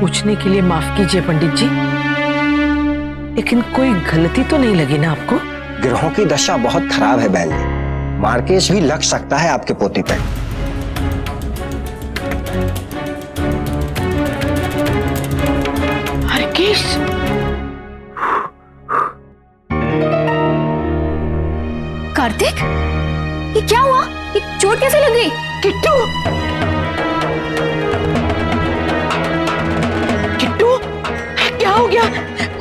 पूछने के लिए माफ कीजिए पंडित जी, लेकिन कोई गलती तो नहीं लगी ना आपको? ग्रहों की दशा बहुत खराब है बहन जी, मार्केश भी लग सकता है आपके पोते पे। मार्केश? कार्तिक, ये क्या हुआ? ये चोट कैसे लग गई? किट्टू, किट्टू, क्या हो गया?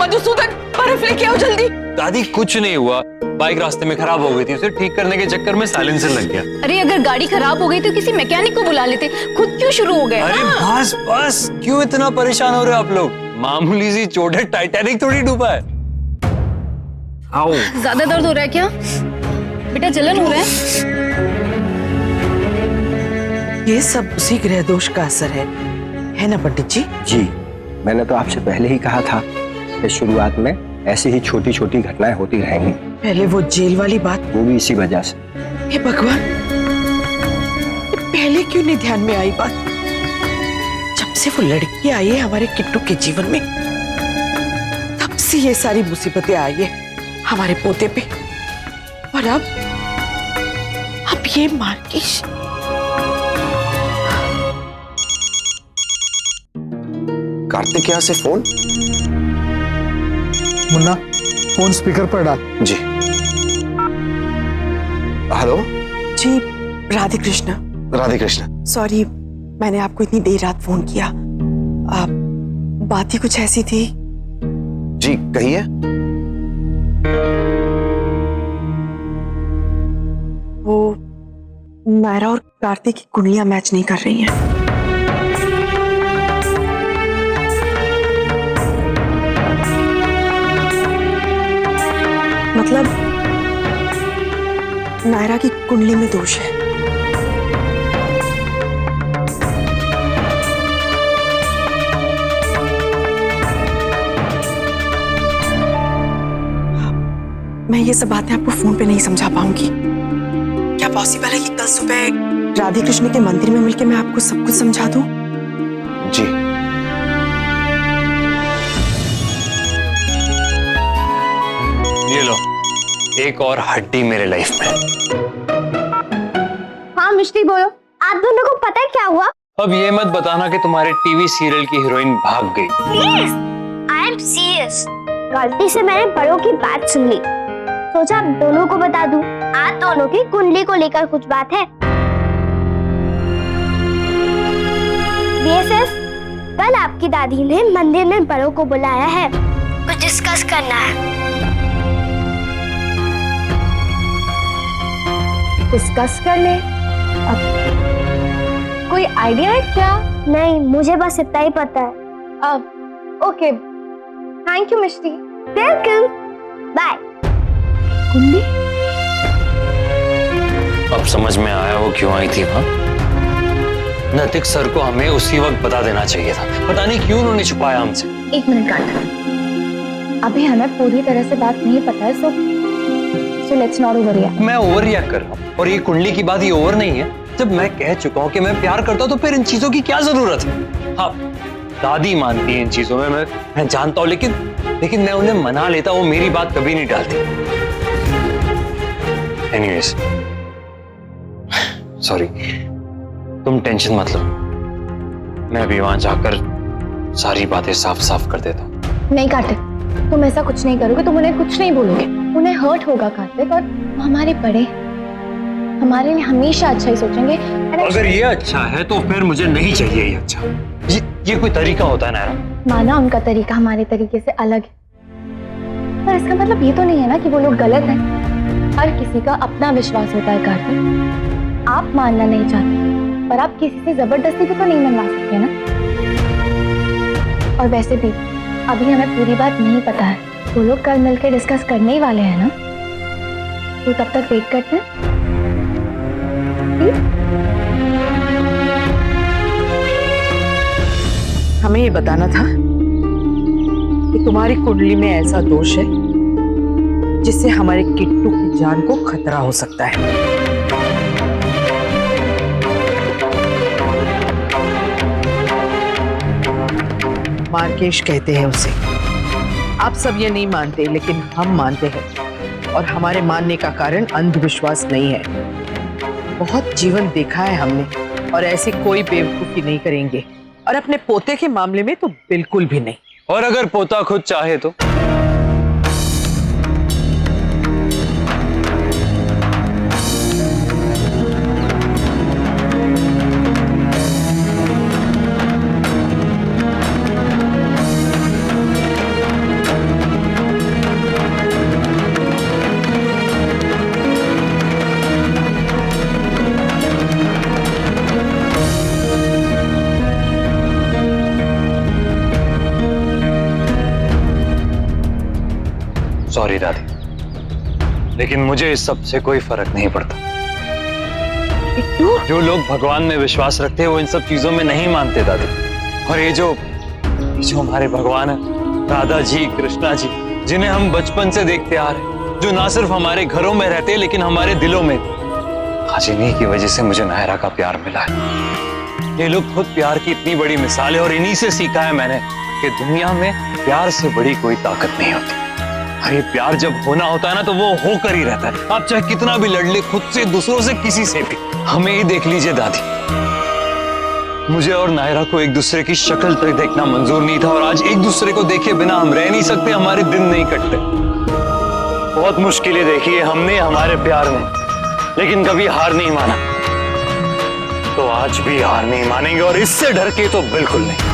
मधुसूदन, बर्फ लेके आओ जल्दी। दादी कुछ नहीं हुआ, बाइक रास्ते में खराब हो गई थी, उसे ठीक करने के चक्कर में साइलेंसर लग गया। अरे अगर गाड़ी खराब हो गई तो किसी मैकेनिक को बुला लेते, खुद क्यों शुरू हो गए? अरे बस बस, क्यों इतना परेशान हो रहे हो आप लोग? मामूली सी चोट है, टाइटैनिक थोड़ी डूबा है। आओ। ज्यादा दर्द हो रहा है क्या? बेटा जलन हो रहा है? ये सब उसी ग्रह दोष का असर है ना पंडित जी? जी, मैंने तो आपसे पहले ही कहा था कि शुरुआत में ऐसी ही छोटी छोटी घटनाएं होती रहेंगी। पहले वो जेल वाली बात, वो भी इसी वजह से। हे भगवान, ये पहले क्यों नहीं ध्यान में आई बात? जब से वो लड़की आई है हमारे किट्टू के जीवन में, तब से ये सारी मुसीबतें आई है हमारे पोते पे। और अब ये मार्केश। कार्तिक यहाँ से फोन। मुन्ना, फोन स्पीकर पर डाल। जी। हेलो जी, राधे कृष्ण। राधे कृष्ण। सॉरी, मैंने आपको इतनी देर रात फोन किया। बात ही कुछ ऐसी थी। जी कहिए। वो नायरा और कार्तिक की कुंडलियां मैच नहीं कर रही हैं। मतलब नायरा की कुंडली में दोष है। मैं ये सब बातें आपको फोन पे नहीं समझा पाऊंगी। क्या पॉसिबल है कि कल सुबह राधे कृष्ण के मंदिर में मिलकर मैं आपको सब कुछ समझा दूं? जी। ये लो, एक और हड्डी मेरे लाइफ में। हाँ मिष्टी बोलो, आप दोनों को पता है क्या हुआ? अब ये मत बताना कि तुम्हारे टीवी सीरियल की हीरोइन भाग गई। Please, I am serious. गलती से मैंने बड़ों की बात सुन ली, सोचा आप दोनों को बता दूं। आप दोनों की कुंडली को लेकर कुछ बात है। बीएसएफ, कल आपकी दादी ने मंदिर में बड़ों को बुलाया है, कुछ डिस्कस करना है। डिस्कस कर ले। अब कोई आइडिया है क्या? नहीं, मुझे बस इतना ही पता है। अब okay, thank you Mishti. Welcome, bye. कुंडली? अब समझ में आया वो क्यों आई थी वहां। नैतिक सर को हमें उसी वक्त बता देना चाहिए था, पता नहीं क्यों उन्होंने छुपाया हमसे। एक मिनट कार्तिक, अभी हमें पूरी तरह से बात नहीं पता है, so let's not over react. मैं ओवर रिएक्ट कर रहा हूँ, और ये कुंडली की बात ये ओवर नहीं है। जब मैं कह चुका हूँ कि मैं प्यार करता हूँ तो फिर इन चीजों की क्या जरूरत है? हाँ, दादी मानती है इन चीजों में, मैं जानता हूँ, लेकिन मैं उन्हें मना लेता, वो मेरी बात कभी नहीं टालती। एनीवेज, सॉरी, तुम टेंशन मत लो, मैं अभी वहां जाकर सारी बातें साफ साफ कर देता हूँ। नहीं कार्तिक, तुम ऐसा कुछ नहीं करोगे, तुम उन्हें कुछ नहीं बोलोगे, उन्हें हर्ट होगा कार्तिक, और वो हमारे बड़े, हमारे लिए हमेशा अच्छा ही सोचेंगे। अगर ये अच्छा है तो फिर मुझे नहीं चाहिए ये अच्छा। ये कोई तरीका होता है नायरा? माना उनका तरीका हमारे तरीके से अलग है, पर इसका मतलब ये तो नहीं है ना कि वो लोग गलत हैं। हर किसी का अपना विश्वास होता है कार्तिक, आप मानना नहीं चाहते, पर आप किसी से जबरदस्ती भी तो नहीं मनवा सकते ना। और वैसे भी अभी हमें पूरी बात नहीं पता है, वो लोग कल मिलकर डिस्कस करने ही वाले हैं ना, तो तब तक वेट करते हैं। हमें ये बताना था कि तुम्हारी कुंडली में ऐसा दोष है जिससे हमारे किट्टू की जान को खतरा हो सकता है। मार्केश कहते हैं उसे। आप सब ये नहीं मानते, लेकिन हम मानते हैं, और हमारे मानने का कारण अंधविश्वास नहीं है। बहुत जीवन देखा है हमने, और ऐसी कोई बेवकूफी नहीं करेंगे, और अपने पोते के मामले में तो बिल्कुल भी नहीं। और अगर पोता खुद चाहे तो? सॉरी दादी, लेकिन मुझे इस सब से कोई फर्क नहीं पड़ता। जो लोग भगवान में विश्वास रखते हैं वो इन सब चीजों में नहीं मानते दादी। और ये जो हमारे भगवान है, राधा जी, कृष्णा जी, जिन्हें हम बचपन से देखते आ रहे, जो ना सिर्फ हमारे घरों में रहते लेकिन हमारे दिलों में, आज इन्हीं की वजह से मुझे नायरा का प्यार मिला है। ये लोग खुद प्यार की इतनी बड़ी मिसाल है, और इन्हीं से सीखा है मैंने कि दुनिया में प्यार से बड़ी कोई ताकत नहीं होती। और ये प्यार जब होना होता है ना, तो वो होकर ही रहता है। आप चाहे कितना भी लड़ ले, खुद से, दूसरों से, किसी से भी। हमें ही देख लीजिए दादी, मुझे और नायरा को एक दूसरे की शक्ल तक देखना मंजूर नहीं था, और आज एक दूसरे को देखे बिना हम रह नहीं सकते, हमारे दिन नहीं कटते। बहुत मुश्किलें देखी है हमने हमारे प्यार में, लेकिन कभी हार नहीं माना। तो आज भी हार नहीं मानेंगे, और इससे डर के तो बिल्कुल नहीं।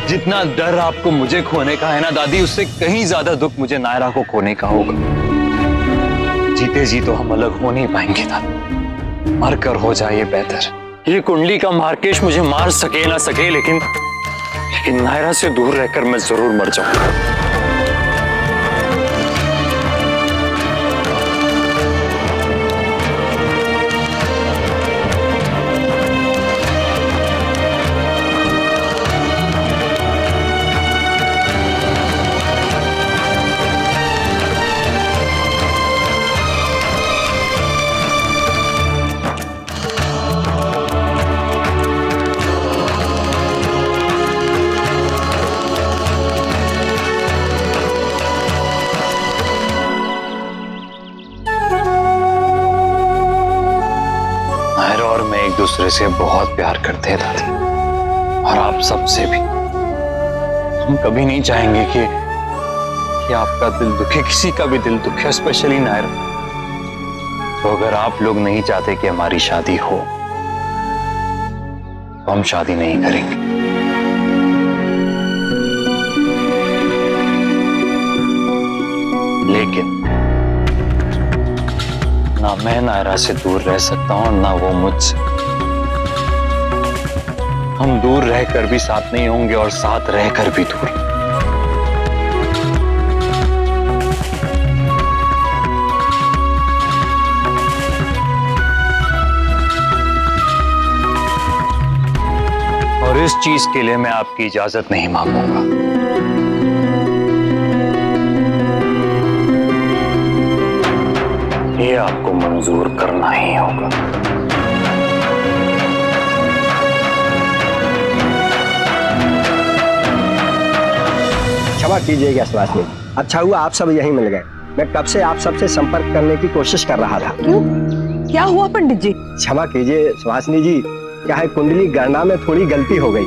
जितना डर आपको मुझे खोने का है ना दादी, उससे कहीं ज्यादा दुख मुझे नायरा को खोने का होगा। जीते जी तो हम अलग हो नहीं पाएंगे दादी, मरकर हो जाए बेहतर। ये कुंडली का मार्केश मुझे मार सके ना सके, लेकिन नायरा से दूर रहकर मैं जरूर मर जाऊंगा। दूसरे से बहुत प्यार करते हैं दादी, और आप सबसे भी। हम कभी नहीं चाहेंगे कि आपका दिल दुखे, किसी का भी दिल दुखे, स्पेशली नायरा। तो अगर आप लोग नहीं चाहते कि हमारी शादी हो, तो हम शादी नहीं करेंगे। लेकिन ना मैं नायरा से दूर रह सकता हूं, ना वो मुझसे। हम दूर रहकर भी साथ नहीं होंगे, और साथ रहकर भी दूर। और इस चीज के लिए मैं आपकी इजाजत नहीं मांगूंगा। ये आपको मंजूर करना ही होगा। क्षमा कीजिएगा सुहासिनी, अच्छा हुआ आप सब यहीं मिल गए। मैं कब से आप सबसे संपर्क करने की कोशिश कर रहा था। क्यों? क्या हुआ पंडित जी? क्षमा कीजिए सुहासिनी जी, क्या है कुंडली गणना में थोड़ी गलती हो गई।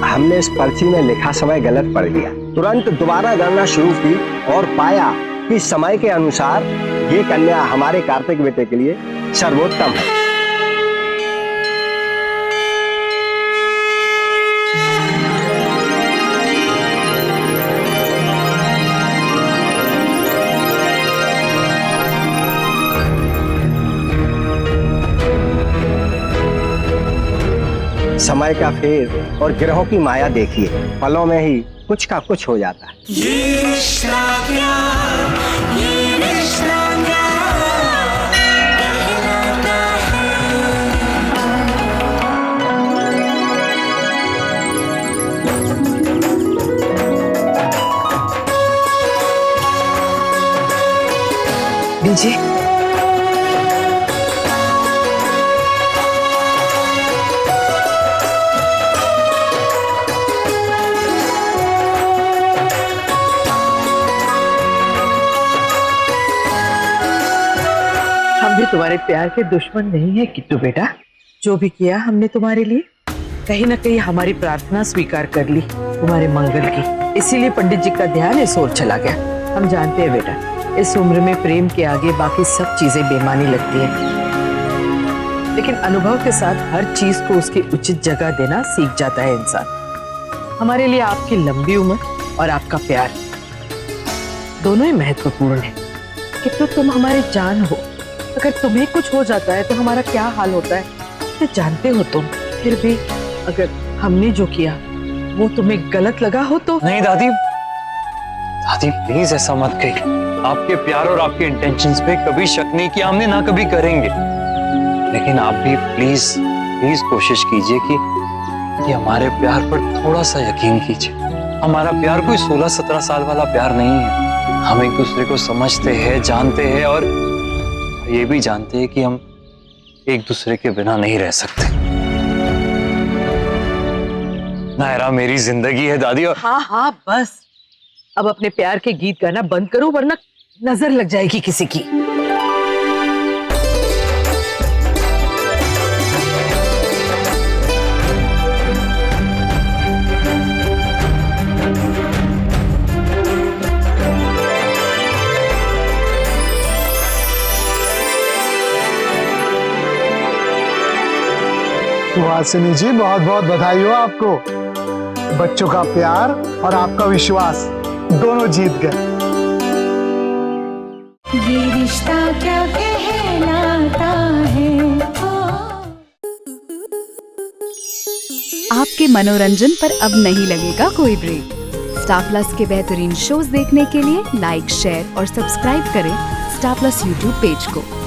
हमने इस पर्ची में लिखा समय गलत पढ़ लिया। तुरंत दोबारा गणना शुरू की और पाया कि समय के अनुसार ये कन्या हमारे कार्तिक बेटे के लिए सर्वोत्तम है। समय का फेर और ग्रहों की माया देखिए, पलों में ही कुछ का कुछ हो जाता है। ये रिश्ता क्या, ये रिश्ता क्या कहलाता है। लीजिए। हम भी तुम्हारे प्यार के दुश्मन नहीं है किट्टू बेटा। जो भी किया हमने तुम्हारे लिए, कहीं ना कहीं हमारी प्रार्थना स्वीकार कर ली तुम्हारे मंगल की, इसीलिए पंडित जी का ध्यान इस ओर चला गया। हम जानते हैं बेटा, इस उम्र में प्रेम के आगे बाकी सब चीजें बेमानी लगती है, लेकिन अनुभव के साथ हर चीज को उसकी उचित जगह देना सीख जाता है इंसान। हमारे लिए आपकी लंबी उम्र और आपका प्यार दोनों ही महत्वपूर्ण है। किट्टू तुम हमारी जान हो, अगर तुम्हें कुछ हो जाता है तो हमारा क्या हाल होता है तो जानते हो तुम। फिर भी अगर हमने जो किया वो तुम्हें गलत लगा हो तो। नहीं दादी, दादी प्लीज ऐसा मत कहिए। आपके प्यार और आपके इंटेंशंस पे कभी शक नहीं किया हमने, ना कभी करेंगे। लेकिन आप भी प्लीज प्लीज कोशिश कीजिए कि हमारे प्यार पर थोड़ा सा यकीन कीजिए। हमारा प्यार कोई 16-17 साल वाला प्यार नहीं है। हम एक दूसरे को समझते हैं, जानते हैं और ये भी जानते हैं कि हम एक दूसरे के बिना नहीं रह सकते। नायरा मेरी जिंदगी है दादी। और हाँ हाँ बस, अब अपने प्यार के गीत गाना बंद करो वरना नजर लग जाएगी किसी की। सुहासिनी जी, बहुत बहुत बधाई हो आपको। बच्चों का प्यार और आपका विश्वास दोनों जीत गए। ये रिश्ता क्या कहलाता है। आपके मनोरंजन पर अब नहीं लगेगा कोई ब्रेक। स्टार प्लस के बेहतरीन शोज देखने के लिए लाइक, शेयर और सब्सक्राइब करें स्टार प्लस यूट्यूब पेज को।